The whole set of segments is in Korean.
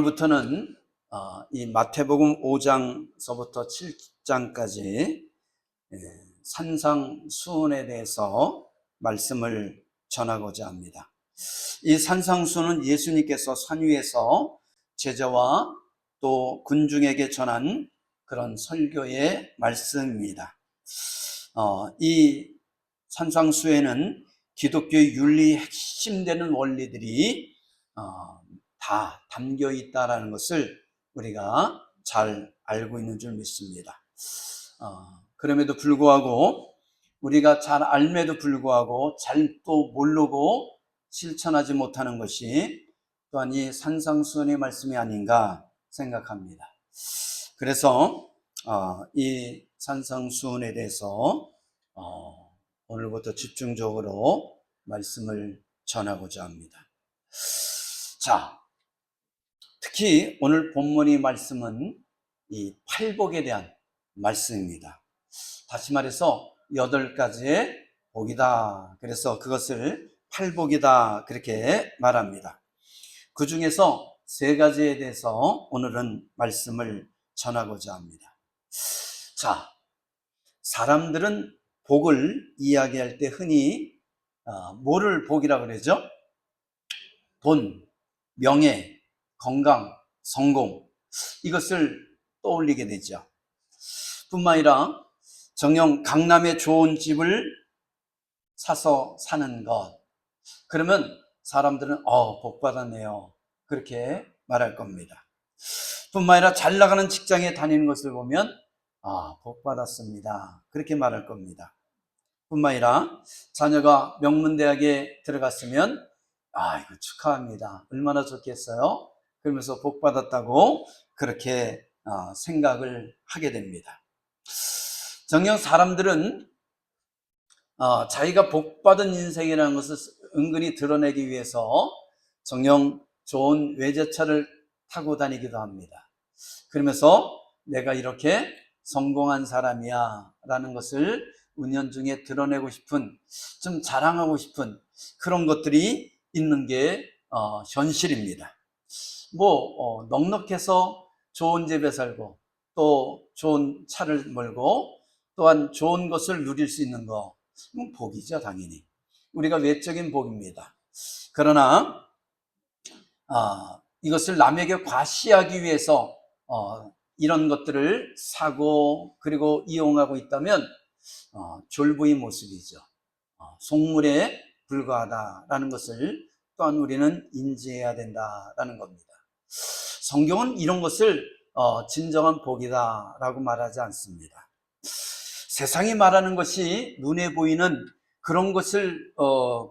오늘부터는 이 마태복음 5장서부터 7장까지 산상수훈에 대해서 말씀을 전하고자 합니다. 이 산상수훈은 예수님께서 산 위에서 제자와 또 군중에게 전한 그런 설교의 말씀입니다. 이 산상수훈에는 기독교의 윤리의 핵심되는 원리들이 다 담겨 있다라는 것을 우리가 잘 알고 있는 줄 믿습니다. 그럼에도 불구하고 우리가 잘 알매도 불구하고 잘 또 모르고 실천하지 못하는 것이 또한 이 산상수훈의 말씀이 아닌가 생각합니다. 그래서 이 산상수훈에 대해서 오늘부터 집중적으로 말씀을 전하고자 합니다. 자, 특히 오늘 본문의 말씀은 이 팔복에 대한 말씀입니다. 다시 말해서 8가지의 복이다. 그래서 그것을 팔복이다 그렇게 말합니다. 그 중에서 3가지에 대해서 오늘은 말씀을 전하고자 합니다. 자, 사람들은 복을 이야기할 때 흔히 뭐를 복이라고 그러죠? 돈, 명예, 건강, 성공, 이것을 떠올리게 되죠. 뿐만 아니라 정녕 강남에 좋은 집을 사서 사는 것, 그러면 사람들은 복 받았네요 그렇게 말할 겁니다. 뿐만 아니라 잘 나가는 직장에 다니는 것을 보면 복 받았습니다 그렇게 말할 겁니다. 뿐만 아니라 자녀가 명문대학에 들어갔으면 이거 축하합니다. 얼마나 좋겠어요? 그러면서 복 받았다고 그렇게 생각을 하게 됩니다. 정녕 사람들은 자기가 복 받은 인생이라는 것을 은근히 드러내기 위해서 정녕 좋은 외제차를 타고 다니기도 합니다. 그러면서 내가 이렇게 성공한 사람이야 라는 것을 은연중에 드러내고 싶은, 좀 자랑하고 싶은 그런 것들이 있는 게 현실입니다. 넉넉해서 좋은 집에 살고 또 좋은 차를 몰고 또한 좋은 것을 누릴 수 있는 거, 복이죠. 당연히 우리가 외적인 복입니다. 그러나 이것을 남에게 과시하기 위해서 이런 것들을 사고 그리고 이용하고 있다면 졸부의 모습이죠. 속물에 불과하다라는 것을 또한 우리는 인지해야 된다라는 겁니다. 성경은 이런 것을 진정한 복이다라고 말하지 않습니다. 세상이 말하는 것이 눈에 보이는 그런 것을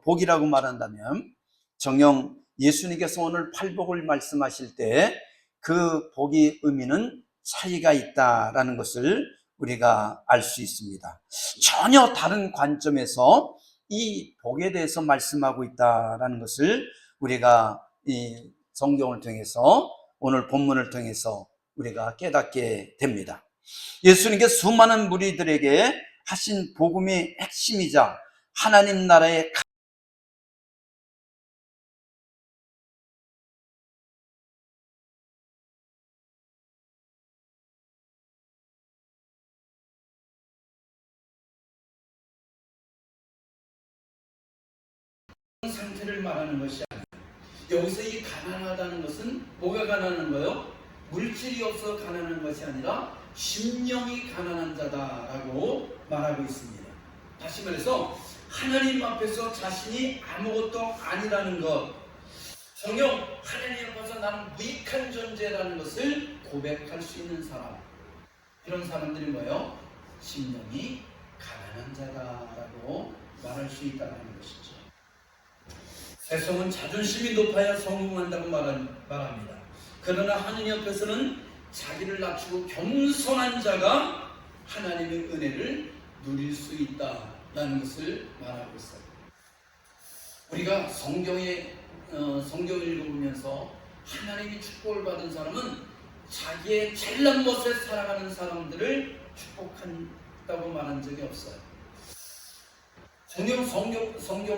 복이라고 말한다면 정녕 예수님께서 오늘 팔복을 말씀하실 때 그 복의 의미는 차이가 있다라는 것을 우리가 알 수 있습니다. 전혀 다른 관점에서 이 복에 대해서 말씀하고 있다라는 것을 우리가 이 성경을 통해서 오늘 본문을 통해서 우리가 깨닫게 됩니다. 예수님께서 수많은 무리들에게 하신 복음의 핵심이자 하나님 나라의 상태를 말하는 것이 아니에요. 여기서 이 가난하다는 것은 뭐가 가난한 거예요? 물질이 없어 가난한 것이 아니라 심령이 가난한 자다라고 말하고 있습니다. 다시 말해서 하나님 앞에서 자신이 아무것도 아니라는 것, 정녕 하나님 앞에서 나는 무익한 존재라는 것을 고백할 수 있는 사람, 이런 사람들이 뭐예요? 심령이 가난한 자다라고 말할 수 있다는 것이죠. 세상은 자존심이 높아야 성공한다고 말합니다. 그러나 하느님 앞에서는 자기를 낮추고 겸손한 자가 하나님의 은혜를 누릴 수 있다라는 것을 말하고 있어요. 우리가 성경을 읽어보면서 하나님이 축복을 받은 사람은 자기의 잘난 것에 살아가는 사람들을 축복한다고 말한 적이 없어요. 성경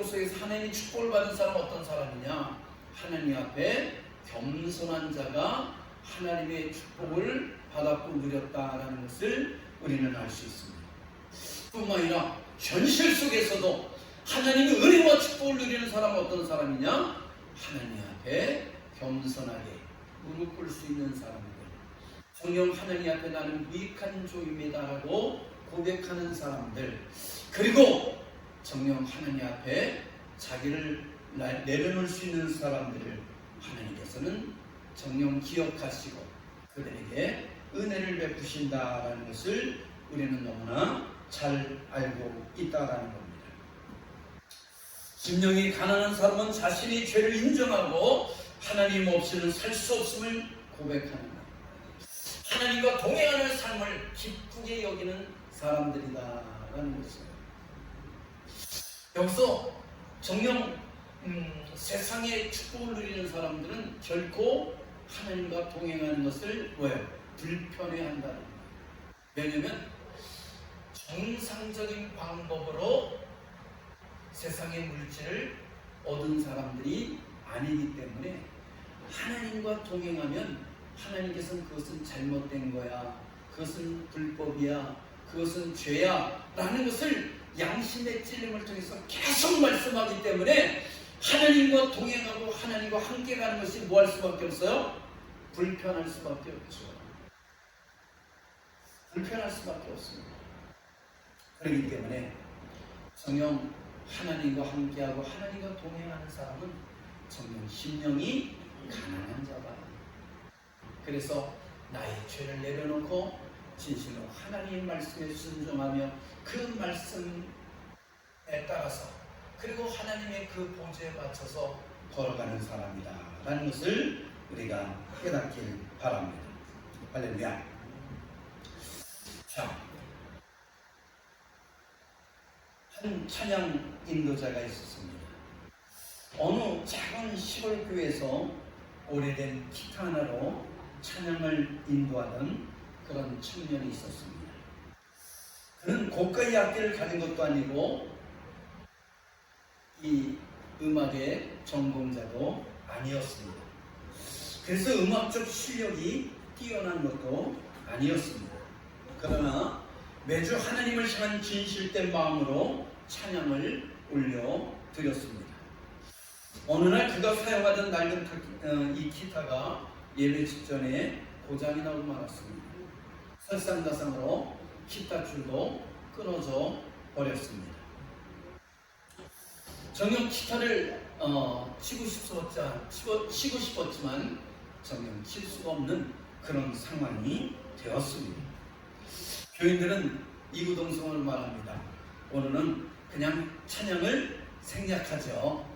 속에서 하나님이 축복을 받은 사람은 어떤 사람이냐? 하나님 앞에 겸손한 자가 하나님의 축복을 받았고 누렸다라는 것을 우리는 알 수 있습니다. 뿐만 아니라 현실 속에서도 하나님의 은혜와 축복을 누리는 사람은 어떤 사람이냐? 하나님 앞에 겸손하게 무릎 꿇을 수 있는 사람들, 정녕 하나님 앞에 나는 무익한 종입니다라고 고백하는 사람들, 그리고 정녕 하나님 앞에 자기를 내려놓을 수 있는 사람들을 하나님께서는 정녕 기억하시고 그들에게 은혜를 베푸신다라는 것을 우리는 너무나 잘 알고 있다라는 겁니다. 심령이 가난한 사람은 자신이 죄를 인정하고 하나님 없이는 살 수 없음을 고백하는 것, 하나님과 동행하는 삶을 기쁘게 여기는 사람들이다라는 것입니다. 여기서 정녕 세상의 축복을 누리는 사람들은 결코 하나님과 동행하는 것을 불편해한다는 거예요. 왜냐하면 정상적인 방법으로 세상의 물질을 얻은 사람들이 아니기 때문에 하나님과 동행하면 하나님께서는 그것은 잘못된 거야, 그것은 불법이야, 그것은 죄야 라는 것을 양심의 찔림을 통해서 계속 말씀하기 때문에 하나님과 동행하고 하나님과 함께 가는 것이 뭐 할 수밖에 없어요? 불편할 수밖에 없죠. 불편할 수밖에 없습니다. 그렇기 때문에 정녕 하나님과 함께하고 하나님과 동행하는 사람은 정녕 심령이 가난한 자다. 그래서 나의 죄를 내려놓고 진실로 하나님의 말씀에 순종하며 그 말씀에 따라서 그리고 하나님의 그 보좌에 맞춰서 걸어가는 사람이다 라는 것을 우리가 깨닫길 바랍니다. 할렐루야. 자, 한 찬양 인도자가 있었습니다. 어느 작은 시골 교회에서 오래된 기타 하나로 찬양을 인도하던 그런 청년이 있었습니다. 그는 고가의 악기를 가진 것도 아니고 이 음악의 전공자도 아니었습니다. 그래서 음악적 실력이 뛰어난 것도 아니었습니다. 그러나 매주 하나님을 향한 진실된 마음으로 찬양을 올려드렸습니다. 어느 날 그가 사용하던 낡은 이 기타가 예배 직전에 고장이 나고 말았습니다. 설상가상으로 기타 줄도 끊어져 버렸습니다. 정녕 기타를 치고 싶었지만 정녕 칠 수가 없는 그런 상황이 되었습니다. 교인들은 이구동성을 말합니다. 오늘은 그냥 찬양을 생략하죠.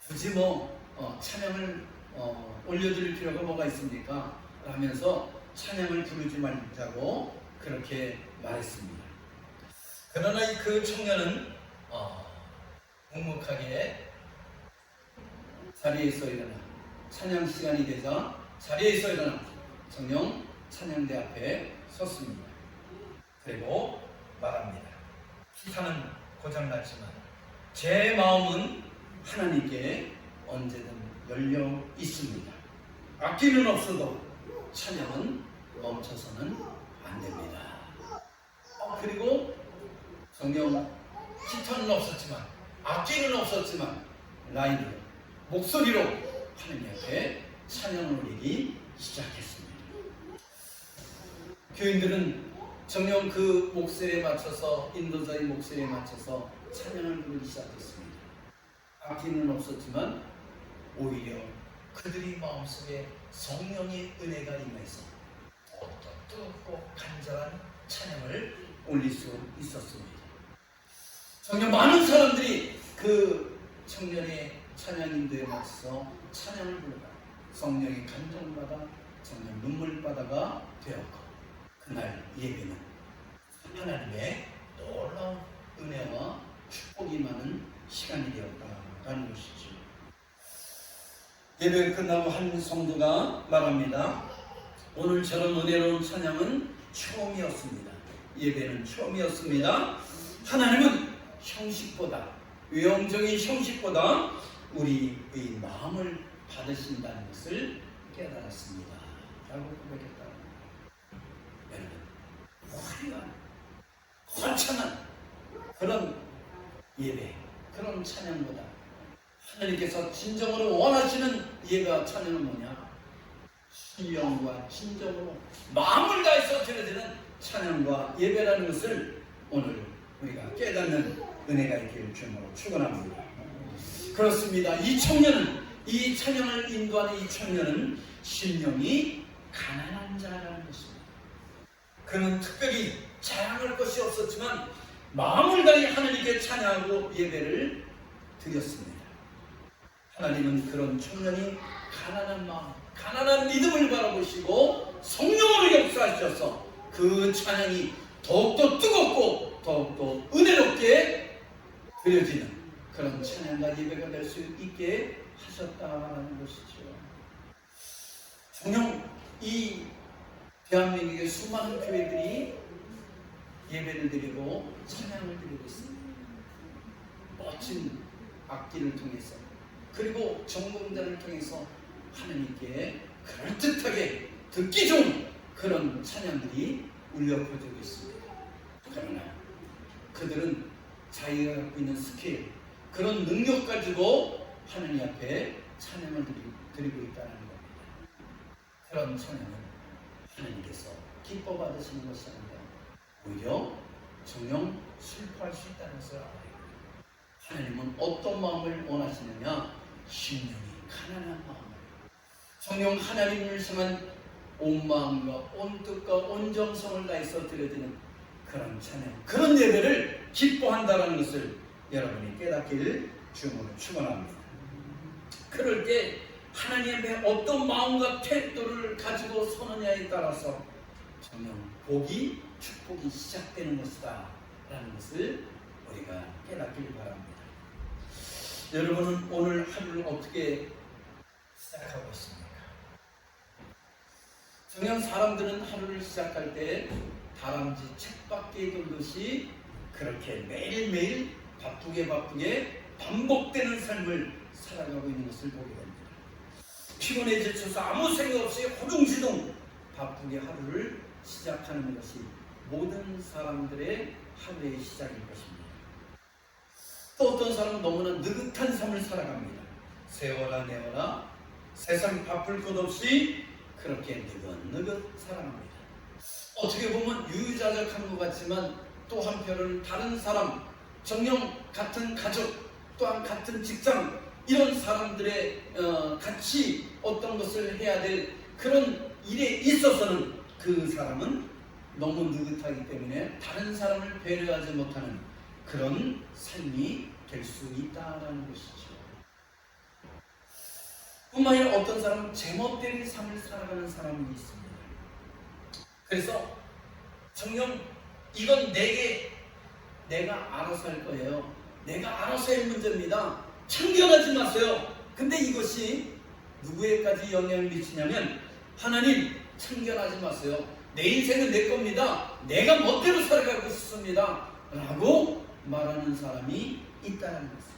굳이 찬양을 올려드릴 필요가 뭐가 있습니까? 라면서 찬양을 부르지 말자고 그렇게 말했습니다. 그러나 그 청년은 묵묵하게 자리에서 일어나 찬양 시간이 되자 자리에서 일어나 정녕 찬양대 앞에 섰습니다. 그리고 말합니다. 기타는 고장났지만 제 마음은 하나님께 언제든 열려 있습니다. 악기는 없어도 찬양은 멈춰서는 안 됩니다. 그리고 정녕 기타는 없었지만 악기는 없었지만 라이브로 목소리로 하나님 앞에 찬양을 올리기 시작했습니다. 교인들은 정녕 그 목소리에 맞춰서 인도자의 목소리에 맞춰서 찬양을 부르기 시작했습니다. 악기는 없었지만 오히려 그들이 마음속에 성령의 은혜가 임해서 더욱더 뜨겁고 간절한 찬양을 올릴 수 있었습니다. 정녕 많은 사람들이 그 청년의 찬양 인도에 맞서 찬양을 부르다 성령의 감동받아 정녕 눈물바다가 되었고 그날 예배는 하나님의 놀라운 은혜와 축복이 많은 시간이 되었다라는 것이죠. 예배 끝나고 한 성도가 말합니다. 오늘 저런 은혜로운 찬양은 처음이었습니다. 예배는 처음이었습니다. 하나님은 형식보다 외형적인 형식보다 우리의 마음을 받으신다는 것을 깨달았습니다 라고 고백했다. 여러분, 화려한 거창한 그런 예배, 그런 찬양보다 하나님께서 진정으로 원하시는 예배와 찬양은 뭐냐? 신령과 진정으로 마음을 다해서 드려지는 찬양과 예배라는 것을 오늘 우리가 깨닫는 은혜가 있기를 주님으로 축원합니다. 그렇습니다. 이 청년은, 이 찬양을 인도하는 이 청년은 심령이 가난한 자라는 것입니다. 그는 특별히 자랑할 것이 없었지만 마음을 다해 하나님께 찬양하고 예배를 드렸습니다. 하나님은 그런 청년이 가난한 마음, 가난한 믿음을 바라보시고 성령으로 역사하셔서 그 찬양이 더욱더 뜨겁고 더욱더 은혜롭게 드려지는 그런 찬양과 예배가 될 수 있게 하셨다는 것이죠. 정녕 이 대한민국의 수많은 교회들이 예배를 드리고 찬양을 드리고 있습니다. 멋진 악기를 통해서, 그리고 전공자를 통해서 하나님께 그럴듯하게 듣기 좋은 그런 찬양들이 울려 퍼지고 있습니다. 그러나 그들은 자기가 갖고 있는 스킬, 그런 능력 가지고 하나님 앞에 찬양을 드리고 있다는 겁니다. 그런 찬양은 하나님께서 기뻐 받으시는 것이 아니라 오히려 정녕 슬퍼할 수 있다는 것을 알아야 합니다. 하나님은 어떤 마음을 원하시느냐? 심령이 가난한 마음을, 정녕 하나님을 향한 온 마음과 온 뜻과 온 정성을 다해서 드려지는 그런 찬양, 그런 예배를 기뻐한다는 것을 여러분이 깨닫기를 주님으로 축원합니다. 그럴 때 하나님의 어떤 마음과 태도를 가지고 서느냐에 따라서 정녕 복이, 축복이 시작되는 것이다 라는 것을 우리가 깨닫기를 바랍니다. 여러분은 오늘 하루를 어떻게 시작하고 있습니까? 정녕 사람들은 하루를 시작할 때 다람쥐 쳇바퀴 돌듯이 그렇게 매일매일 바쁘게 반복되는 삶을 살아가고 있는 것을 보게 됩니다. 피곤해 지쳐서 아무 생각 없이 호둥지둥 바쁘게 하루를 시작하는 것이 모든 사람들의 하루의 시작일 것입니다. 또 어떤 사람은 너무나 느긋한 삶을 살아갑니다. 세워라 내워라 세상 바쁠 것 없이 그렇게 느긋느긋 살아갑니다. 어떻게 보면 유유자적한 것 같지만 또 한편은 다른 사람, 정녕 같은 가족, 또한 같은 직장, 이런 사람들의 같이 어떤 것을 해야 될 그런 일에 있어서는 그 사람은 너무 느긋하기 때문에 다른 사람을 배려하지 못하는 그런 삶이 될 수 있다는 것이죠. 뿐만 아니라 어떤 사람은 제멋대로 삶을 살아가는 사람이 있습니다. 그래서 정녕 이건 내가 알아서 할 거예요. 내가 알아서 할 문제입니다. 참견하지 마세요. 근데 이것이 누구에까지 영향을 미치냐면 하나님 참견하지 마세요. 내 인생은 내 겁니다. 내가 멋대로 살아가고 싶습니다. 라고 말하는 사람이 있다는 것입니다.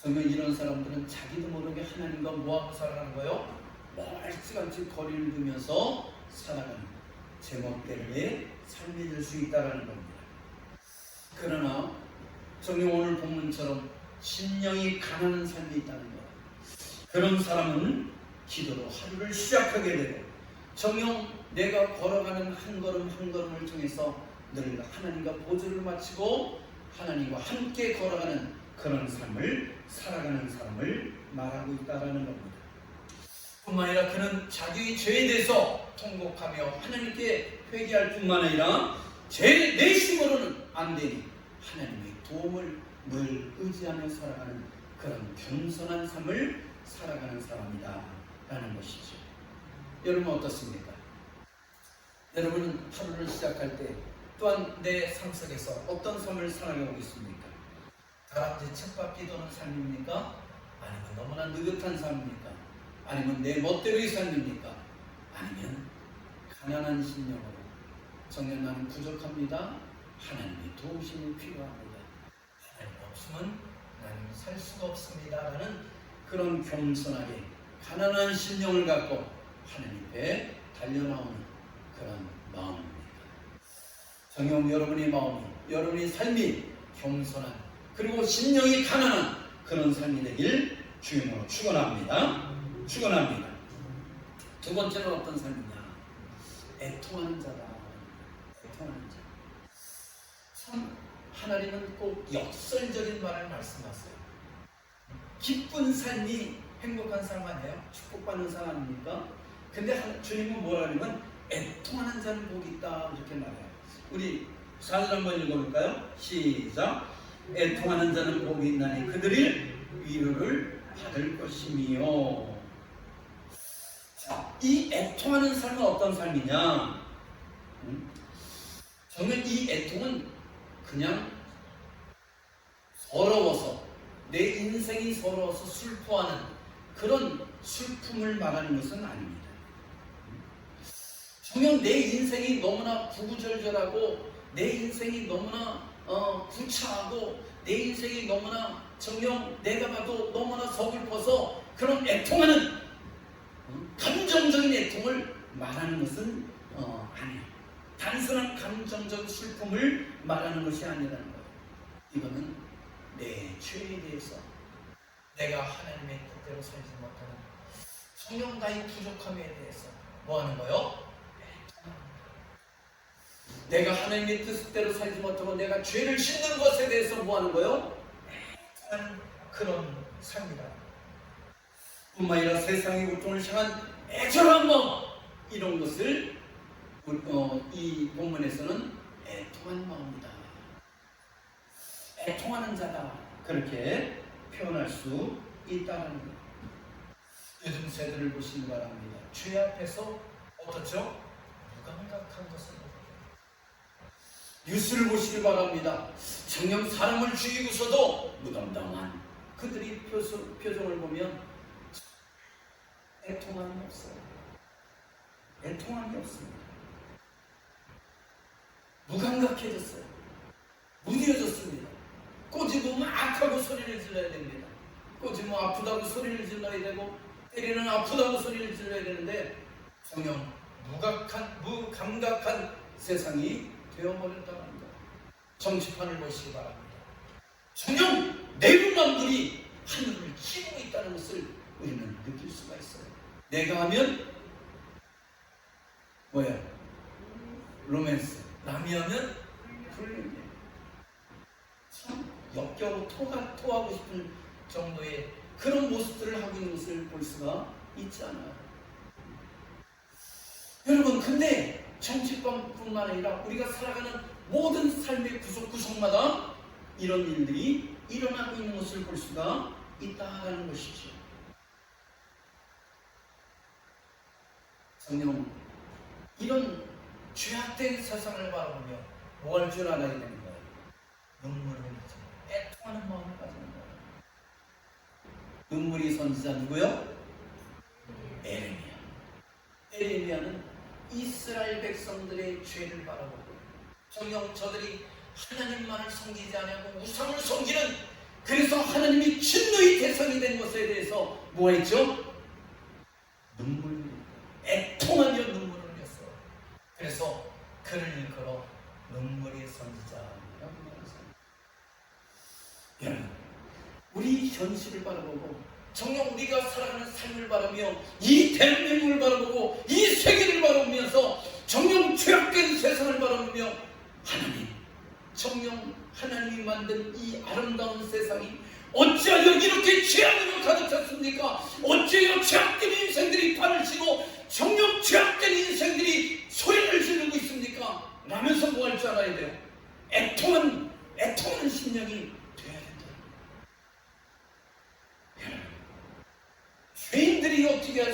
정말 이런 사람들은 자기도 모르게 하나님과 뭐하고 살아가는 거예요? 멀찌감치 거리를 두면서 살아가는 제멋대로의 삶이 될 수 있다는 겁니다. 그러나 정녕 오늘 본문처럼 심령이 가난한 삶이 있다는 것, 그런 사람은 기도로 하루를 시작하게 되고 정녕 내가 걸어가는 한 걸음 한 걸음을 통해서 늘 하나님과 보조를 마치고 하나님과 함께 걸어가는 그런 삶을 살아가는 사람을 말하고 있다는 겁니다. 뿐만 아니라 그는 자기의 죄에 대해서 통곡하며 하나님께 회개할 뿐만 아니라 제 내심으로는 안 되니 하나님의 도움을 늘 의지하며 살아가는 그런 겸손한 삶을 살아가는 사람이다 라는 것이죠. 여러분 어떻습니까? 여러분은 하루를 시작할 때 또한 내 삶 속에서 어떤 삶을 살아가고 있습니까? 다람쥐 쳇바퀴 도는 삶입니까? 아니면 너무나 느긋한 삶입니까? 아니면 내 멋대로의 삶입니까? 아니면 가난한 심령으로 정녕 나는 부족합니다. 하나님의 도우심이 필요합니다. 하나님 없으면 나는 살 수가 없습니다라는 그런 겸손하게 가난한 심령을 갖고 하나님 앞에 달려나오는 그런 마음입니다. 정녕 여러분의 마음이, 여러분의 삶이 겸손한 그리고 심령이 가난한 그런 삶이 되길 주님으로 축원합니다. 축원합니다. 두 번째는 어떤 삶이냐? 애통하는 자다. 애통하는 자. 참 하나님은 꼭 역설적인 말을 말씀하세요. 기쁜 삶이 행복한 삶 아니에요? 축복받는 삶 아닙니까? 근데 주님은 뭐라 하냐면 애통하는 자는 복이 있다 이렇게 말해요. 우리 4절 한번 읽어볼까요? 시작. 애통하는 자는 복이 있나니 그들이 위로를 받을 것이며. 자, 이 애통하는 삶은 어떤 삶이냐? 저는 이 애통은 그냥 서러워서 내 인생이 서러워서 슬퍼하는 그런 슬픔을 말하는 것은 아닙니다. 정녕 내 인생이 너무나 구구절절하고 내 인생이 너무나 구차하고 내 인생이 너무나 정녕 내가 봐도 너무나 서글퍼서 그런 애통하는 감정적인 애통을 말하는 것은 아니에요. 단순한 감정적 슬픔을 말하는 것이 아니라는 거예요. 이거는 내 죄에 대해서 내가 하나님의 뜻대로 살지 못하는 성령 나의 부족함에 대해서 뭐 하는 거예요? 내가 하나님의 뜻대로 살지 못하고 내가 죄를 짓는 것에 대해서 뭐 하는 거예요? 그런 삶이다. 뿐만 아니라 세상의 고통을 향한 애절한 마음, 이런 것을 이 본문에서는 애통한 마음이다. 애통하는 자다. 그렇게 표현할 수 있다는 것. 요즘 세대를 보시기 바랍니다. 죄 앞에서 어떻죠? 무감각한 것을 뉴스를 보시기 바랍니다. 정녕 사람을 죽이고서도 무덤덤한 그들이 표정을 보면 애통함이 없어요. 애통함이 없습니다. 무감각해졌어요. 무뎌졌습니다. 꼬집으면 악하고 소리를 질러야 됩니다. 꼬집으면 아프다고 소리를 질러야 되고 때리는 아프다고 소리를 질러야 되는데 정녕 무감각한 세상이 되어버렸다는 것. 정치판을 보시기 바랍니다. 정녕 내부만물이 하늘을 치고 있다는 것을 우리는 느낄 수가 있어요. 내가 하면 뭐야? 로맨스. 남이 하면 불륜이에요. 참 역겨워 토하고 싶은 정도의 그런 모습들을 하고 있는 것을 볼 수가 있지 않아요. 여러분, 근데 정치권뿐만 아니라 우리가 살아가는 모든 삶의 구석구석마다 이런 일들이 일어나고 있는 것을 볼 수가 있다는 것이죠. 성령, 이런 죄악된 세상을 바라보며 뭐 할 줄 알아야 되는 거예요? 눈물을 흘리지, 애통하는 마음을 가지는 거예요. 눈물이 선지자 누구요? 에레미야. 에레미야는 이스라엘 백성들의 죄를 바라보고 정녕 저들이 하나님만을 섬기지 않고 우상을 섬기는, 그래서 하나님이 진노의 대상이 된 것에 대해서 뭐 했죠? 눈물, 애통하며 눈물을 흘렸어. 그래서 그를 일컬어 눈물의 선지자라고 말했어요. 여러분, 우리 현실을 바라보고 정녕 우리가 살아가는 삶을 바라며 이 대한민국을 바라보고 이 세계를 바라보면서 정녕 죄악된 세상을 바라보며 하나님, 정녕 하나님이 만든 이 아름다운 세상이 어찌하여 이렇게 죄악으로 가득 찼습니까? 어찌하여 죄악된 인생들이 판을 치고 정녕 죄악된 인생들이 소리를 지르고 있습니까? 라면서 뭐 할 줄 알아야 돼요? 애통하는 심령이 돼야 된다. 죄인들이 어떻게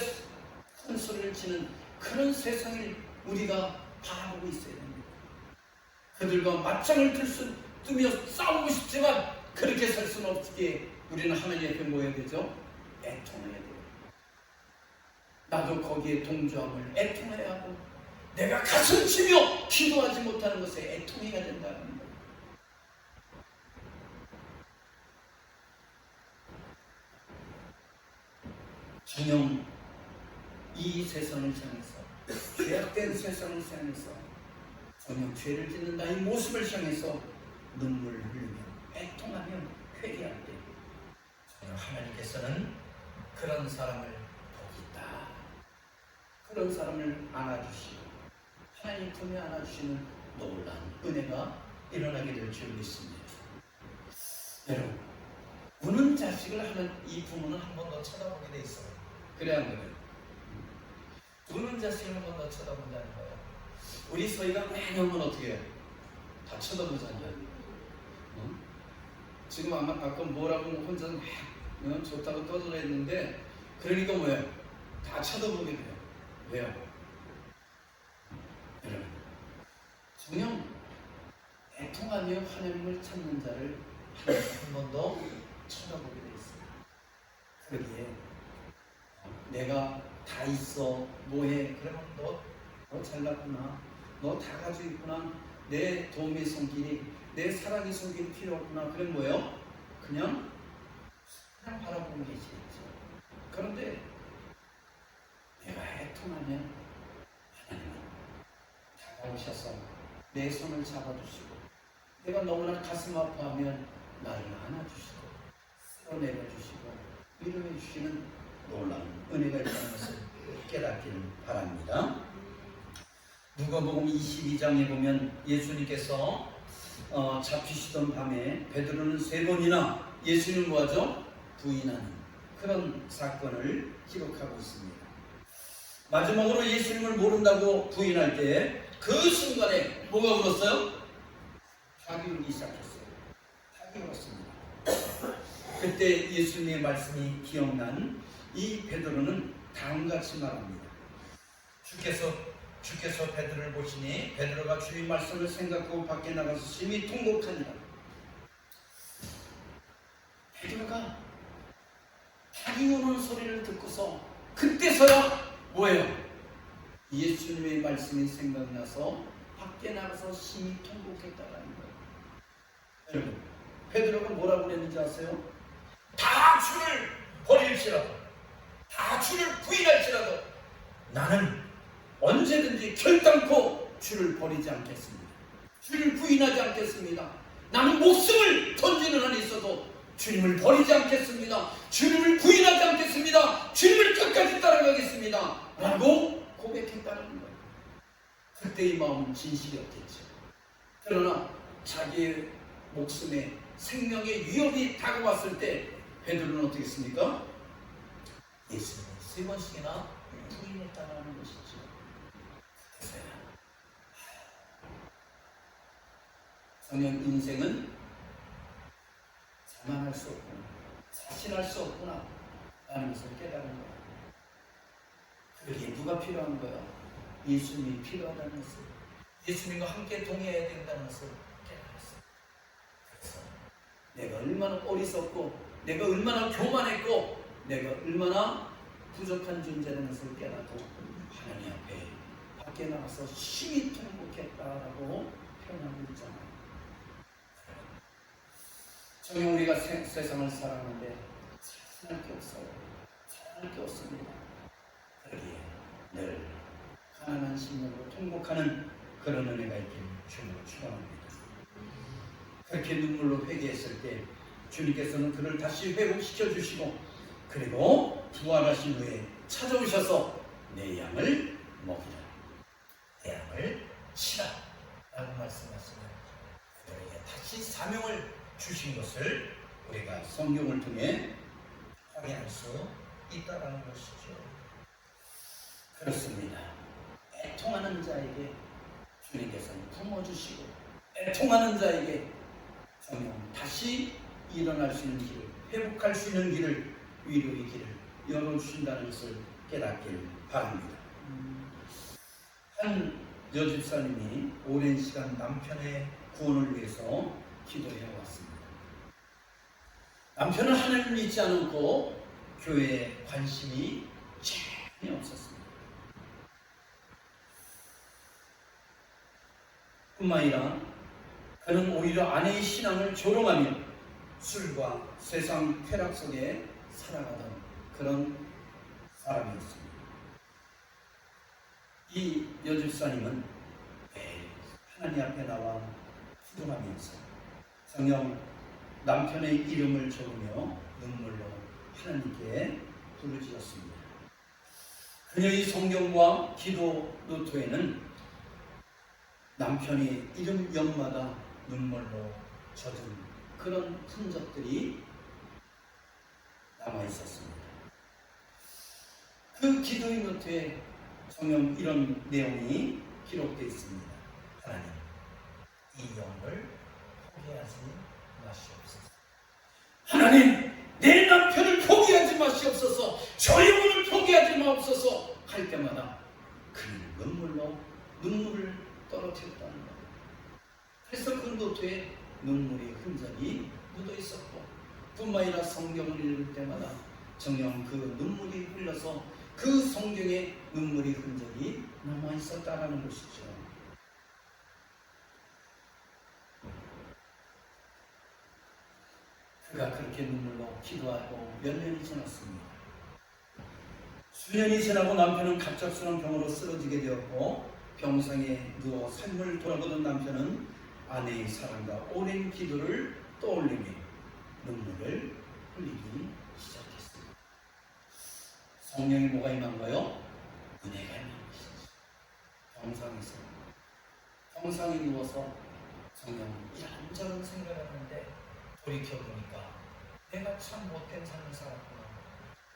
큰 소리를 치는 그런 세상을 우리가 바라보고 있어야 됩니다. 그들과 맞짱을 뜨며 싸우고 싶지만 그렇게 살 수는 없기에 우리는 하나님 앞에 뭐 해야 되죠? 애통해야 돼요. 나도 거기에 동조함을 애통해야 하고 내가 가슴 치며 기도하지 못하는 것에 애통해야 된다는 거예요. 정녕 이 세상을 향해서, 죄악된 세상을 향해서, 정녕 죄를 짓는다 이 모습을 향해서 눈물을 흘리며 애통하며 회개할 때 정녕 하나님께서는 그런 사람을 복있다, 그런 사람을 안아주시고 하나님 품에 안아주시는 놀라운 은혜가 일어나게 될 줄 믿습니다. 여러분, 우는 자식을 하는 이 부모는 한 번 더 쳐다보게 돼 있어요. 그래야 안 그래요? 우는 자식을 한 번 더 쳐다본다는 거예요. 우리 서희가 매년 어떻게 해요? 다 쳐다보잖아요. 응? 지금 아까 뭐라고 혼자 막 좋다고 떠들어했는데, 그러니까 뭐예요? 다 쳐다보게 돼요. 왜요? 여러분, 정녕 애통하며 하나님을 찾는 자를 한 번 더 쳐다보게 되어 있습니다. 그러기에 내가 다 있어, 뭐해? 그러면 너 잘났구나, 너 다 가지고 있구나, 내 도움의 손길이, 내 사랑의 손길이 필요 없구나. 그럼 뭐예요? 그냥 바라보고 계시겠죠. 그런데 내가 애통하면 하나님은 다가오셔서 내 손을 잡아주시고, 내가 너무나 가슴 아파하면 나를 안아주시고 쓸어내려주시고 위로해 주시는 놀라운 은혜가 있다는 것을 깨닫기를 바랍니다. 누가복음 22장에 보면 예수님께서 잡히시던 밤에 베드로는 3번이나 예수님을 뭐하죠? 부인하는 그런 사건을 기록하고 있습니다. 마지막으로 예수님을 모른다고 부인할 때 그 순간에 뭐가 울었어요? 닭이 울기 시작했어요. 닭이 울었습니다. 그때 예수님의 말씀이 기억난 이 베드로는 다음같이 말합니다. 주께서 베드로를 보시니 베드로가 주의 말씀을 생각하고 밖에 나가서 심히 통곡하니라. 베드로가 닭이 우는 소리를 듣고서 그때서야 뭐예요? 예수님의 말씀이 생각나서 밖에 나가서 심히 통곡했다는 거예요. 여러분, 베드로가 뭐라고 그랬는지 아세요? 다 주를 버릴지라도, 다 주를 부인할지라도 나는 언제든지 결단코 주를 버리지 않겠습니다. 주를 부인하지 않겠습니다. 나는 목숨을 던지는 한이 있어도 주님을 버리지 않겠습니다. 주님을 부인하지 않겠습니다. 주님을 끝까지 따라가겠습니다 라고 고백했다는 거예요. 그때 이 마음은 진실이었겠죠. 그러나 자기의 목숨에 생명의 위협이 다가왔을 때 베드로는 어떻게 했습니까? 예수님을 3번씩이나 부인했다는 것이죠. 그래서야 성령 인생은 자만할 수 없구나, 자신할 수 없구나 라는 것을 깨달은 거예요. 그게 누가 필요한 거예요? 예수님이 필요하다는 것을, 예수님과 함께 동행해야 된다는 것을 깨달았어요. 그래서 내가 얼마나 어리석고, 내가 얼마나 교만했고, 내가 얼마나 부족한 존재라는 것을 깨닫고 하나님 앞에 밖에 나가서 심히 통곡했다라고 표현하고 있잖아요. 정녕 우리가 세상을 살아가는데 자랑할 게 없어요. 자랑할 게 없습니다. 그러기에 늘 가난한 심령으로 통곡하는 그런 은혜가 있기를 주님으로 축원합니다. 그렇게 눈물로 회개했을 때 주님께서는 그를 다시 회복시켜 주시고, 그리고 부활하신 후에 찾아오셔서 내 양을 먹이라, 내 양을 치라 라고 말씀하시면 그들에게 다시 사명을 주신 것을 우리가 성경을 통해 확인할 수 있다는 것이죠. 그렇습니다. 애통하는 자에게 주님께서는 품어주시고, 애통하는 자에게 정녕 다시 일어날 수 있는 길을, 회복할 수 있는 길을, 위로의 길을 열어주신다는 것을 깨닫길 바랍니다. 한 여집사님이 오랜 시간 남편의 구원을 위해서 기도해 왔습니다. 남편은 하나님을 믿지 않고 교회에 관심이 전혀 없었습니다. 뿐만 아니라 그는 오히려 아내의 신앙을 조롱하며 술과 세상 쾌락 속에 살아가던 그런 사람이었습니다. 이 여집사님은 매일 하나님 앞에 나와 기도하면서 성령 남편의 이름을 적으며 눈물로 하나님께 부르짖었습니다. 그녀의 성경과 기도 노트에는 남편이 이름역마다 눈물로 젖은 그런 흔적들이 남아 있었습니다. 그 기도의 노트에 성경 이런 내용이 기록되어 있습니다. 하나님, 이 영혼을 포기하지 마시옵소서. 하나님, 내 남편을 포기하지 마시옵소서. 저 영혼을 포기하지 마옵소서. 할 때마다 그는 눈물로 눈물을 떨어뜨렸다는 거예요. 그래서 그 노트에 눈물의 흔적이 묻어 있었고, 뿐만 아니라 성경을 읽을 때마다 정녕 그 눈물이 흘러서 그 성경에 눈물의 흔적이 남아 있었다라는 것이죠. 그가 그렇게 눈물로 기도하고 몇 년이 지났습니다. 수년이 지나고 남편은 갑작스러운 병으로 쓰러지게 되었고, 병상에 누워 삶을 돌아보던 남편은 아내의 사랑과 오랜 기도를 떠올리며 눈물을 흘리기 시작했습니다. 성령이 뭐가 임한가요? 은혜가 임한 것이죠. 병상에 누워서 성령은 이런저런 생각을 하는데, 돌이켜보니까 내가 참 못된 삶을 살았구나.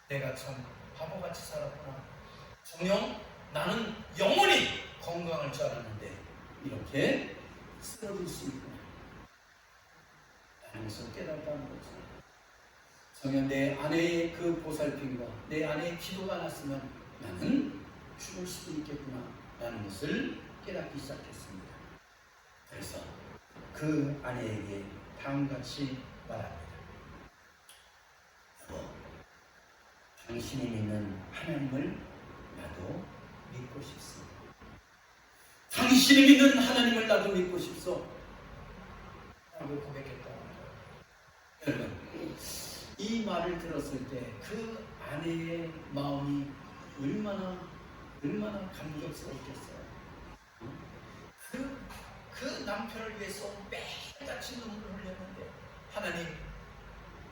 내가 참 바보같이 살았구나. 성령, 나는 영원히 건강할 줄 알았는데 이렇게 쓰러질 수 있구나 라는 것을 깨달았다는 거죠. 성령, 내 아내의 그 보살핌과 내 아내의 기도가 안 왔으면 나는 죽을 수도 있겠구나 라는 것을 깨닫기 시작했습니다. 그래서 그 아내에게 다음같이 말합니다. 여보, 당신이 믿는 하나님을 나도 믿고 싶습니다. 당신이 믿는 하나님을 나도 믿고 싶소 라고 고백했다는 거예요. 여러분, 이 말을 들었을 때 그 아내의 마음이 얼마나 감격스럽겠어요. 그 남편을 위해서 매일같이 눈물을 흘렸는데, 하나님,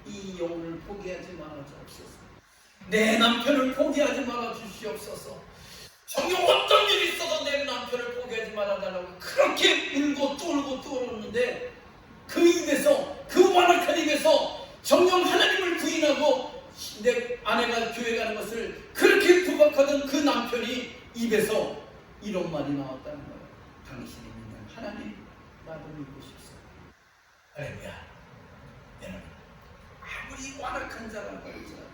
이 영혼을 포기하지 말아 주옵소서. 내 남편을 포기하지 말아 주시옵소서. 정녕 어떤 일이 있어도 내 남편을 포기하지 말아달라고 그렇게 울고 또 울었는데, 그 입에서, 그 완악한 입에서 정녕 하나님을 부인하고 내 아내가 교회 가는 것을 그렇게 구박하던 그 남편이 입에서 이런 말이 나왔다는 거예요. 당신이 믿는 하나님, 나도 믿고 싶습니다. 할렐루야. 여러분, 아무리 완악한 자라고 할지라도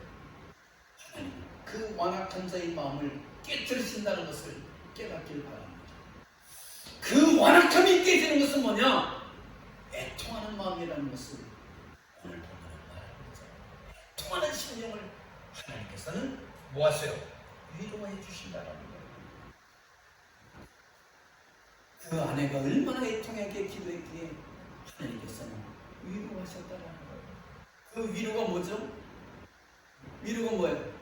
하나님, 그 완악한 자의 마음을 깨뜨리신다는 것을 깨닫길 바랍니다. 그 완악함이 깨지는 것은 뭐냐? 애통하는 마음이라는 것을 오늘 본문은 말하고 있잖아요. 애통하는 심령을 하나님께서는 뭐하세요? 위로해 주신다는 거예요. 그 아내가 얼마나 애통하게 기도했기에 하나님께서는 위로하셨다는 거예요. 그 위로가 뭐죠? 위로가 뭐예요?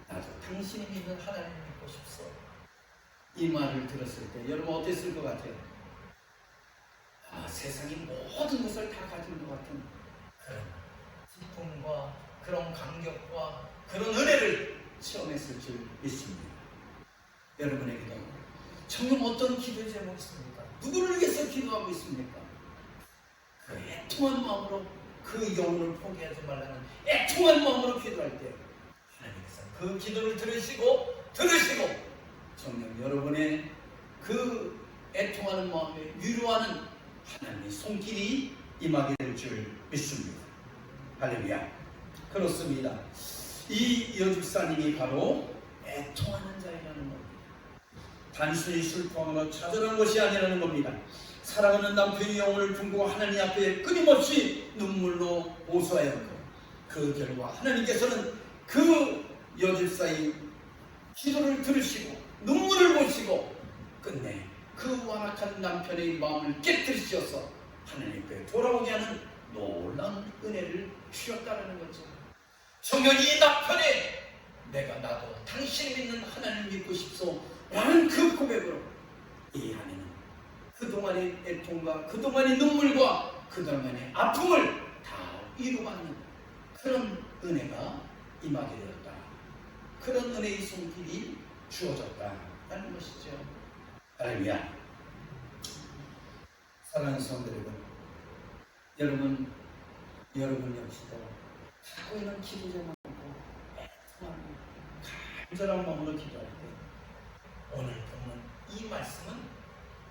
나도 당신이 믿는 하나님을 믿고 싶소. 이 말을 들었을 때 여러분 어땠을 것 같아요? 세상의 모든 것을 다 가진 것 같은 그런 기쁨과 그런 감격과 그런 은혜를 체험했을 줄 믿습니다. 여러분에게도 정녕 어떤 기도 제목이 있습니까? 누구를 위해서 기도하고 있습니까? 그 애통한 마음으로 그 영혼을 포기하지 말라는 애통한 마음으로 기도할 때 하나님께서 그 기도를 들으시고 정녕 여러분의 그 애통하는 마음에 위로하는 하나님의 손길이 임하게 될 줄 믿습니다. 할렐루야. 그렇습니다. 이 여집사님이 바로 애통하는 자이라는 겁니다. 단순히 슬퍼하거나 좌절한 것이 아니라는 겁니다. 사랑하는 남편의 영혼을 품고 하나님 앞에 끊임없이 눈물로 호소하였고, 그 결과 하나님께서는 그 여집사의 기도를 들으시고 눈물을 보시고 끝내 그 완악한 남편의 마음을 깨뜨리셔서 하나님께 돌아오게 하는 놀라운 은혜를 주셨다는 거죠. 정녕 이 남편의 나도 당신이 믿는 하나님을 믿고 싶소 라는 그 고백으로 이 안에는 그동안의 애통과 그동안의 눈물과 그동안의 아픔을 다 위로받는 그런 은혜가 임하게 되었다. 그런 은혜의 손길이 주어졌다라는 것이죠. 할렐루야. 사랑하는 성도 여러분, 여러분 역시도 갖고 있는 기도 제목을 애통하고 간절한 마음으로 기도할 때 오늘 보는 이 말씀은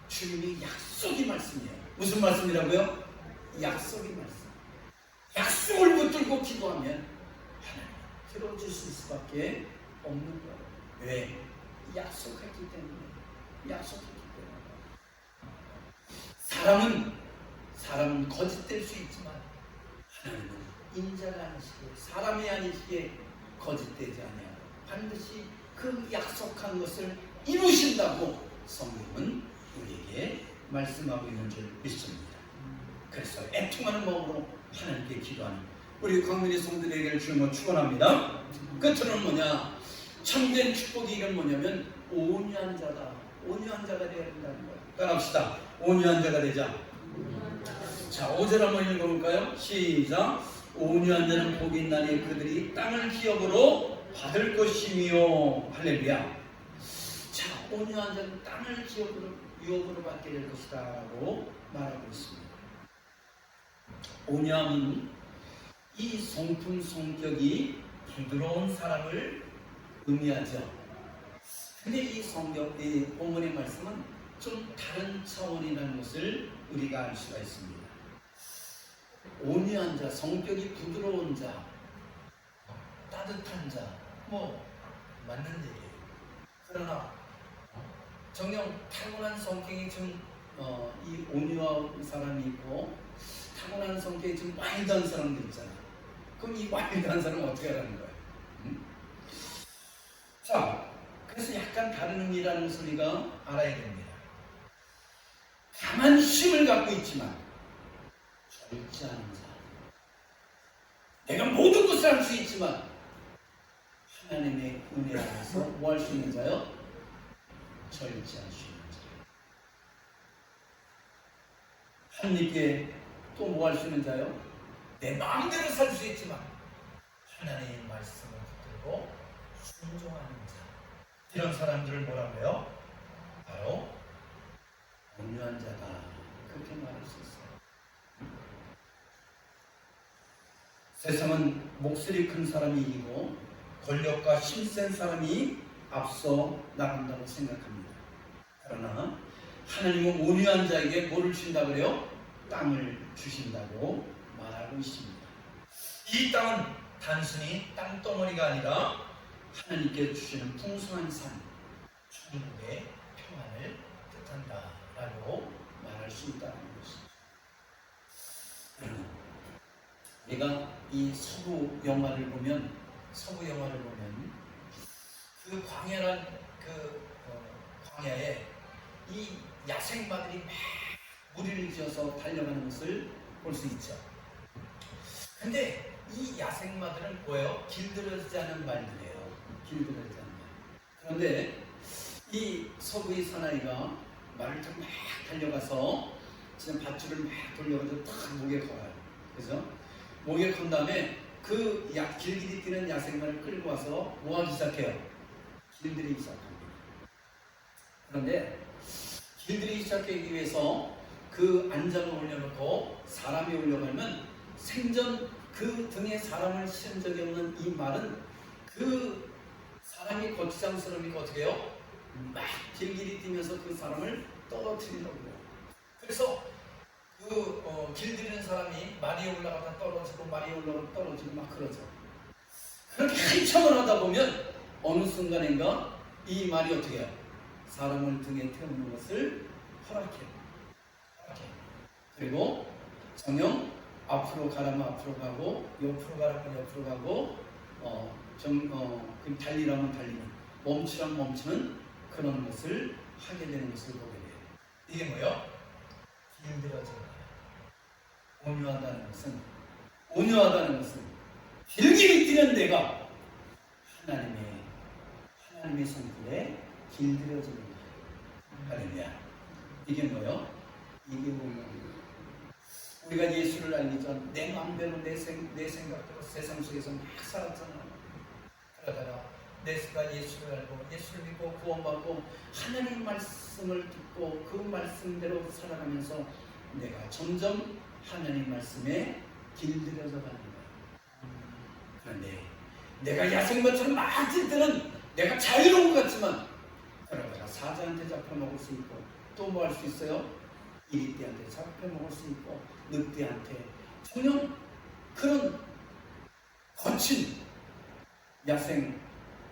주님의 약속의 말씀이에요. 무슨 말씀이라고요? 약속의 말씀. 약속을 붙들고 기도하면 하나님 들어줄 수 있을 수밖에 없는 거예요. 왜? 약속했기 때문에. 약속했기 때문에. 사람은 거짓될 수 있지만 하나님은 인자가 아니시기에 사람이 아니시기에 거짓되지 아니하고 반드시 그 약속한 것을 이루신다고 성경은 우리에게 말씀하고 있는 줄 믿습니다. 그래서 애통하는 마음으로 하나님께 기도하는 우리 광민의 성도들에게 주님을 축원합니다. 끝으로는 뭐냐? 참된 축복이 이건 뭐냐면 온유한 자다. 온유한 자가 되어야 된다는 거예요. 따라합시다. 온유한 자가 되자. 자, 5절 한번 읽어볼까요? 시작. 온유한 자는 복이 있나니 그들이 땅을 기업으로 받을 것이며. 할렐루야. 자, 온유한 자는 땅을 유업으로 받게 될 것이다 라고 말하고 있습니다. 온유함은 이 성품 성격이 부드러운 사람을 의미하죠. 근데 이 본문의 말씀은 좀 다른 차원이라는 것을 우리가 알 수가 있습니다. 온유한 자, 성격이 부드러운 자, 따뜻한 자, 맞는 얘기예요. 그러나 정녕 타고난 성격이 이 온유한 사람이 있고 타고난 성격이 좀 와일드한 사람도 있잖아. 그럼 이 와일드한 사람은 어떻게 하라는 거야? 자, 그래서 약간 다른 의미라는 것을 우리가 알아야 됩니다. 강한 힘을 갖고 있지만 절제하는 자. 내가 모든 것을 할 수 있지만 하나님의 은혜 안에서 뭐 할 수 있는 자요? 절제할 수 있는 자. 하나님께 또 뭐 할 수 있는 자요? 내 마음대로 살 수 있지만 하나님의 말씀을 붙들고 순종하는 자. 이런 사람들을 뭐라고 해요? 바로 온유한 자다. 그렇게 말할 수 있어요. 세상은 목소리 큰 사람이 이기고 권력과 힘센 사람이 앞서 나간다고 생각합니다. 그러나 하나님은 온유한 자에게 뭐를 주신다고 그래요? 땅을 주신다고 말하고 있습니다. 이 땅은 단순히 땅덩어리가 아니라 하나님께 주시는 풍성한 산, 천국의 평안을 뜻한다 라고 말할 수 있다는 것입니다. 내가 이 서부 영화를 보면 그 광야란 광야에 이 야생마들이 막 무리를 지어서 달려가는 것을 볼 수 있죠. 근데 이 야생마들은 뭐예요? 길들여지지 않은 말들이에요. 길들여지지 않은 말. 그런데 이 서부의 사나이가 말을 타고 막 달려가서 지금 밧줄을 막 돌려가지고 탁 목에 걸어요. 그래서 목에 건 다음에 그 길길이 뛰는 야생마를 끌고 와서 뭐 하기 시작해요? 길들이기 시작합니다. 그런데 길들이기 시작하기 위해서 그 안장을 올려놓고 사람이 올려가면 생전 그 등에 사람을 실은 적이 없는 이 말은 그 사람이 거치장스러우니까 어떻게 해요? 막 길길이 뛰면서 그 사람을 떨어뜨리려고 해요. 그래서 길들이는 사람이 말이 올라가다 떨어지고 말이 올라가다 떨어지고 막 그러죠. 그렇게 한참을 하다 보면 어느 순간인가 이 말이 어떻게 해요? 사람을 등에 태우는 것을 허락해요. 그리고 정녕 앞으로 가라면 앞으로 가고 옆으로 가라면 옆으로 가고 달리라면 달리는 멈추라면 멈추는 그런 것을 하게 되는 것을 보게 돼요. 이게 뭐예요? 길들여진 거예요. 온유하다는 것은 길길이 뛰는 내가 하나님의 손길에 길들여지는 거예요. 할렐루야. 이게 뭐요? 이게 뭐요? 우리가 예수를 알기 전 내 마음대로 내 생각대로 세상 속에서 막 살았잖아. 그러다가 내가 예수를 알고 예수를 믿고 구원받고 하나님 말씀을 듣고 그 말씀대로 살아가면서 내가 점점 하나님 말씀에 길들여져 가는 거야. 그런데 내가 야생마처럼 막 뛸 때는 내가 자유로운 것 같지만 그러다가 사자한테 잡혀먹을 수 있고 또 뭐 할 수 있어요? 이리떼한테 잡혀먹을 수 있고 늑대한테 전혀 그런 거친 야생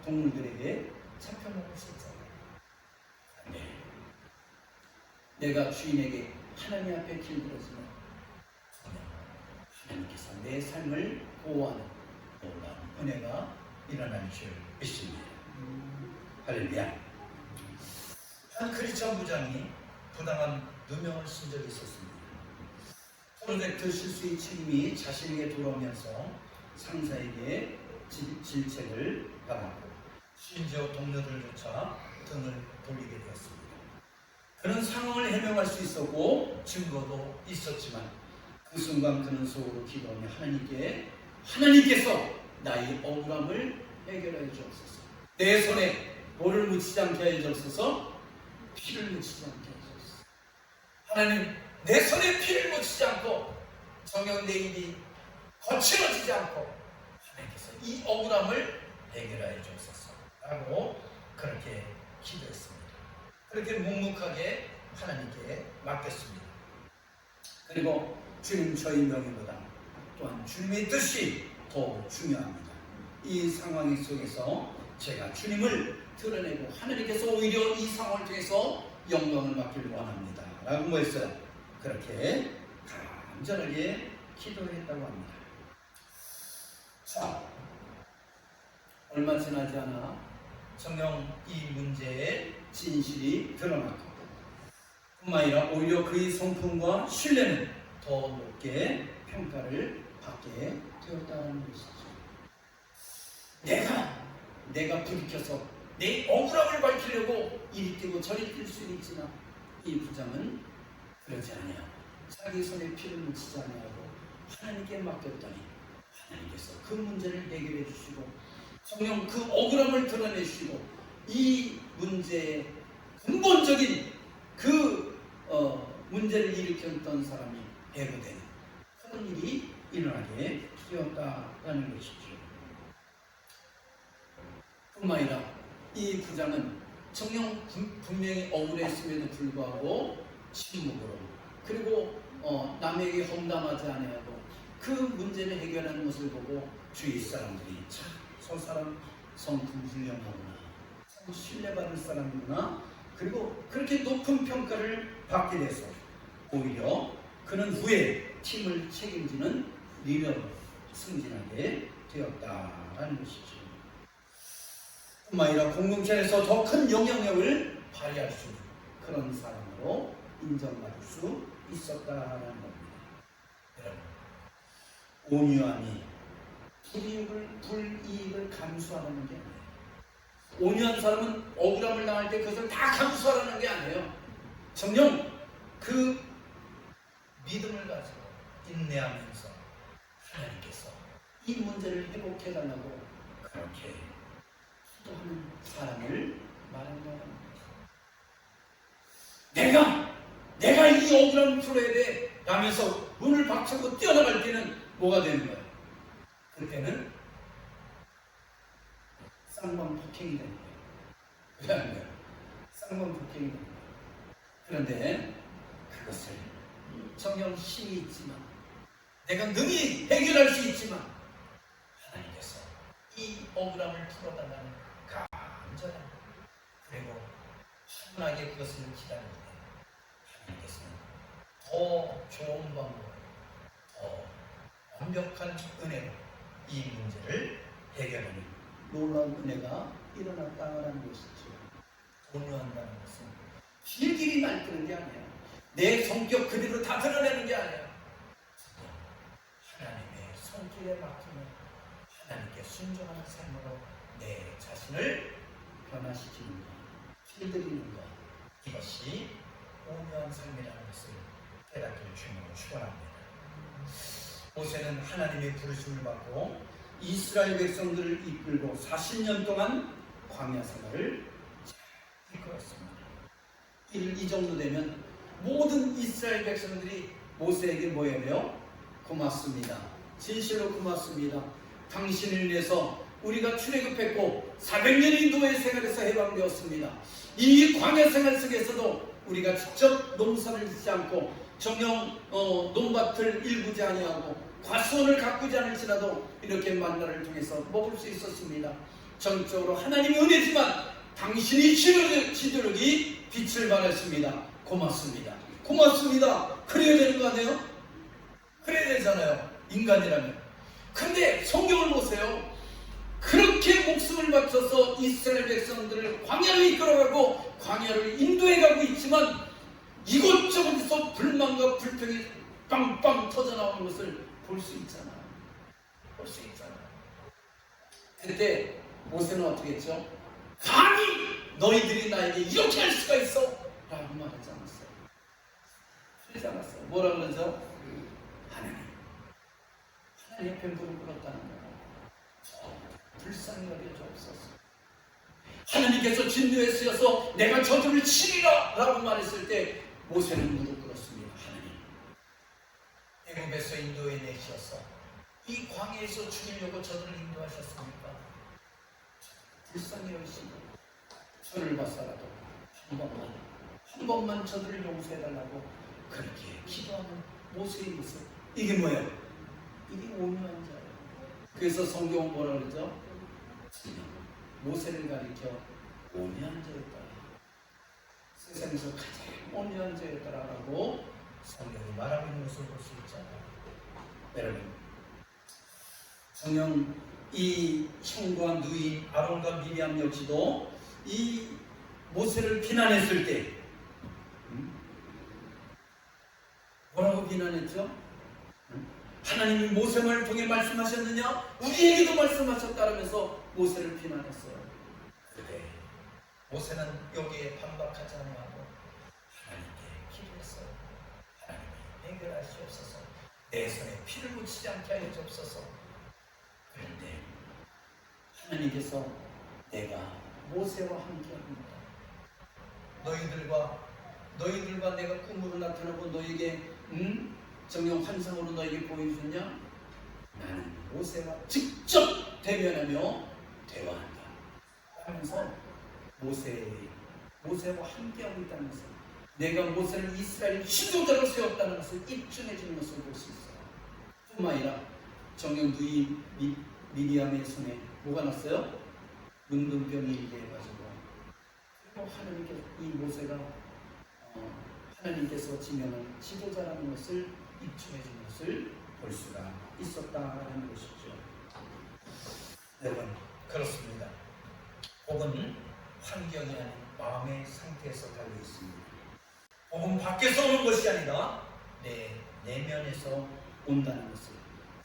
동물들에게 잡혀먹을 수 있잖아요. 네. 내가 주인에게 하나님 앞에 길들어지면 하나님께서 내 삶을 보호하는 놀라운 은혜가 일어날 줄 믿습니다. 할렐루야. 한 크리스천 부장이 부당한 누명을 쓴 적이 있었습니다. 프로젝트 실수의 책임이 자신에게 돌아오면서 상사에게 질책을 받았고 심지어 동료들조차 등을 돌리게 되었습니다. 그는 상황을 해명할 수 있었고 증거도 있었지만 그 순간 그는 속으로 기도하며 하나님께서 나의 억울함을 해결해 주옵소서. 내 손에 볼을 묻히지 않게 해 주옵소서. 피를 묻히지 않게 해 주옵소서. 하나님, 내 손에 피를 묻히지 않고 정녕 내 입이 거칠어지지 않고 하나님께서 이 억울함을 해결해 주옵소서 라고 그렇게 기도했습니다. 그렇게 묵묵하게 하나님께 맡겼습니다. 그리고 주님 저희 명예보다 또한 주님의 뜻이 더 중요합니다. 이 상황 속에서 제가 주님을 드러내고 하나님께서 오히려 이 상황을 통해서 영광을 받기를 원합니다 라고 뭐 했어요? 그렇게 간절하게 기도했다고 합니다. 자, 얼마 지나지 않아 정녕 이 문제의 진실이 드러났고 뿐만 아니라 오히려 그의 성품과 신뢰는 더 높게 평가를 받게 되었다는 것이죠. 내가 부딪혀서 내 억울함을 밝히려고 이리 뛰고 저리 뛸 수는 있지만 이 부장은 그러지 않아요. 자기 손에 피를 묻히지 않아하고 하나님께 맡겼더니 하나님께서 그 문제를 해결해 주시고 성령 그 억울함을 드러내 주시고 이 문제의 근본적인 그 문제를 일으켰던 사람이 해고되는 그런 일이 일어나게 되었다는 것이죠. 뿐만 아니라 이 부장은 정녕 분명히 억울했음에도 불구하고 침묵으로 그리고 남에게 험담하지 아니하고 그 문제를 해결하는 것을 보고 주위 사람들이 참 저 사람 성품 훌륭하구나, 참 신뢰받을 사람이구나, 그리고 그렇게 높은 평가를 받게 돼서 오히려 그는 후에 팀을 책임지는 리더로 승진하게 되었다는 것이죠. 뿐만 아니라 공동체에서 더 큰 영향력을 발휘할 수 있는 그런 사람으로 인정받을 수 있었다는 겁니다. 여러분, 온유함이 불이익을 감수하라는 게 아니에요. 온유한 사람은 억울함을 당할 때 그것을 다 감수하라는 게 아니에요. 정녕 그 믿음을 가지고 인내하면서 하나님께서 이 문제를 회복해달라고 그렇게 기도하는 사람을 말한다는 거예요. 내가 이 억울함을 풀어야 돼 라면서 문을 박차고 뛰어나갈 때는 뭐가 되는 거예요? 그때는 쌍방폭행이 되는 거예요. 왜 안 돼요? 쌍방폭행이 되는 거예요. 그런데 그것을 정녕 힘이 있지만 내가 능히 해결할 수 있지만 하나님께서 이 억울함을 풀어달라는 간절한 그리고 차분하게 그것을 기다리는 하나님께서는 더 좋은 방법, 더 완벽한 은혜로 이 문제를 해결하는 놀라운 은혜가 일어났다는 것이죠. 온유한다는 것은 길길이 날뛰는 게 아니에요. 내 성격 그대로 다 드러내는 게 아니에요. 하나님의 손길에 맡기면 하나님께 순종하는 삶으로 내 자신을 변화시키는 것, 길들이는 것, 이것이 오묘한 삶이라는 것을 깨닫기를 주님으로 축원합니다. 모세는 하나님의 부르심을 받고 이스라엘 백성들을 이끌고 40년 동안 광야 생활을 이끌었습니다. 이 정도 되면 모든 이스라엘 백성들이 모세에게 뭐 해야 돼요? 고맙습니다. 진실로 고맙습니다. 당신을 위해서 우리가 출애굽했고 400년의 노예 생활에서 해방되었습니다. 이 광야 생활 속에서도 우리가 직접 농사를 짓지 않고 정령 논밭을 일구지 아니하고 과수원을 가꾸지 않을지라도 이렇게 만나를 통해서 먹을 수 있었습니다. 전적으로 하나님의 은혜지만 당신이 지도력이 빛을 발했습니다. 고맙습니다. 고맙습니다. 그래야 되는 거 아니에요? 그래야 되잖아요. 인간이라면. 근데 성경을 보세요. 그렇게 목숨을 바쳐서 이스라엘 백성들을 광야로 이끌어가고 광야를 인도해가고 있지만 이곳저곳에서 불만과 불평이 빵빵 터져나오는 것을 볼 수 있잖아요. 볼 수 있잖아요. 그때 모세는 어떻게 했죠? 감히 너희들이 나에게 이렇게 할 수가 있어? 라고 말하지 않았어요. 그러지 않았어요. 뭐라 그러죠? 하나님 앞에 무릎 꿇었다는 거예요. 불쌍히 여겨주옵소서. 하나님께서 진노에 쓰여서 내가 저들을 치리라 라고 말했을 때 모세는 무릎 꿇었습니다. 하나님, 애굽에서 인도해 내셔서 이 광야에서 죽이려고 저들을 인도하셨습니까? 불쌍히 여기시고 저를 봐서라도 한 번만 저들을 용서해달라고 그렇게 기도하는 모세의 모습, 이게 뭐예요? 이게 오묘한 자예요. 그래서 성경은 뭐라 그러죠? 모세를 가리켜 오묘한 자였다. 세상에서 가장 오묘한 자였다라고 성경이 말하고 있는 것을 볼 수 있잖아요. 여러분, 성령 이 형과 누이 아론과 미리암 역시도 이 모세를 비난했을 때 뭐라고 비난했죠? 하나님이 모세만을 통해 말씀하셨느냐? 우리에게도 말씀하셨다라면서 모세를 비난했어요. 그때 모세는 여기에 반박하지 않고 하나님께 기도했어요. 하나님이 해결하시옵소서. 내 손에 피를 묻히지 않게 하여 주옵소서. 그런데 하나님께서 내가 모세와 함께합니다. 너희들과 내가 꿈으로 나타나고 너에게 정령 환상으로 너에게 보여주냐? 나는 모세와 직접 대면하며 대화한다 하면서 모세와 함께하고 있다는 것을, 내가 모세를 이스라엘 지도자로 세웠다는 것을 입증해 주는 것을 볼 수 있어요. 뿐만 아니라 정령 누이 미리암의 손에 뭐가 났어요? 문둥병이 일게 해가지고, 그리고 하나님께서 이 모세가 하나님께서 지명한 지도자라는 것을 입증해 준 것을 볼 수가 있었다는 것이죠. 여러분, 그렇습니다. 복은 환경이 아닌 마음의 상태에서 달려 있습니다. 복은 밖에서 오는 것이 아니라 내 내면에서 온다는 것을,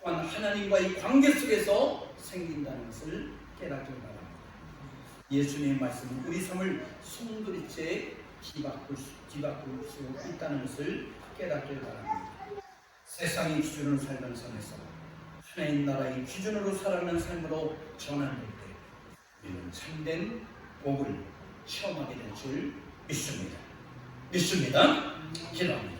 또한 하나님과의 관계 속에서 생긴다는 것을 깨닫길 바랍니다. 예수님의 말씀은 우리 삶을 송두리째 뒤바꿀 수 있다는 것을 깨닫길 바랍니다. 세상의 기준으로 살던 삶에서 하나님 나라의 기준으로 살아가는 삶으로 전환될 때 우리는 참된 복을 체험하게 될 줄 믿습니다. 기도합니다.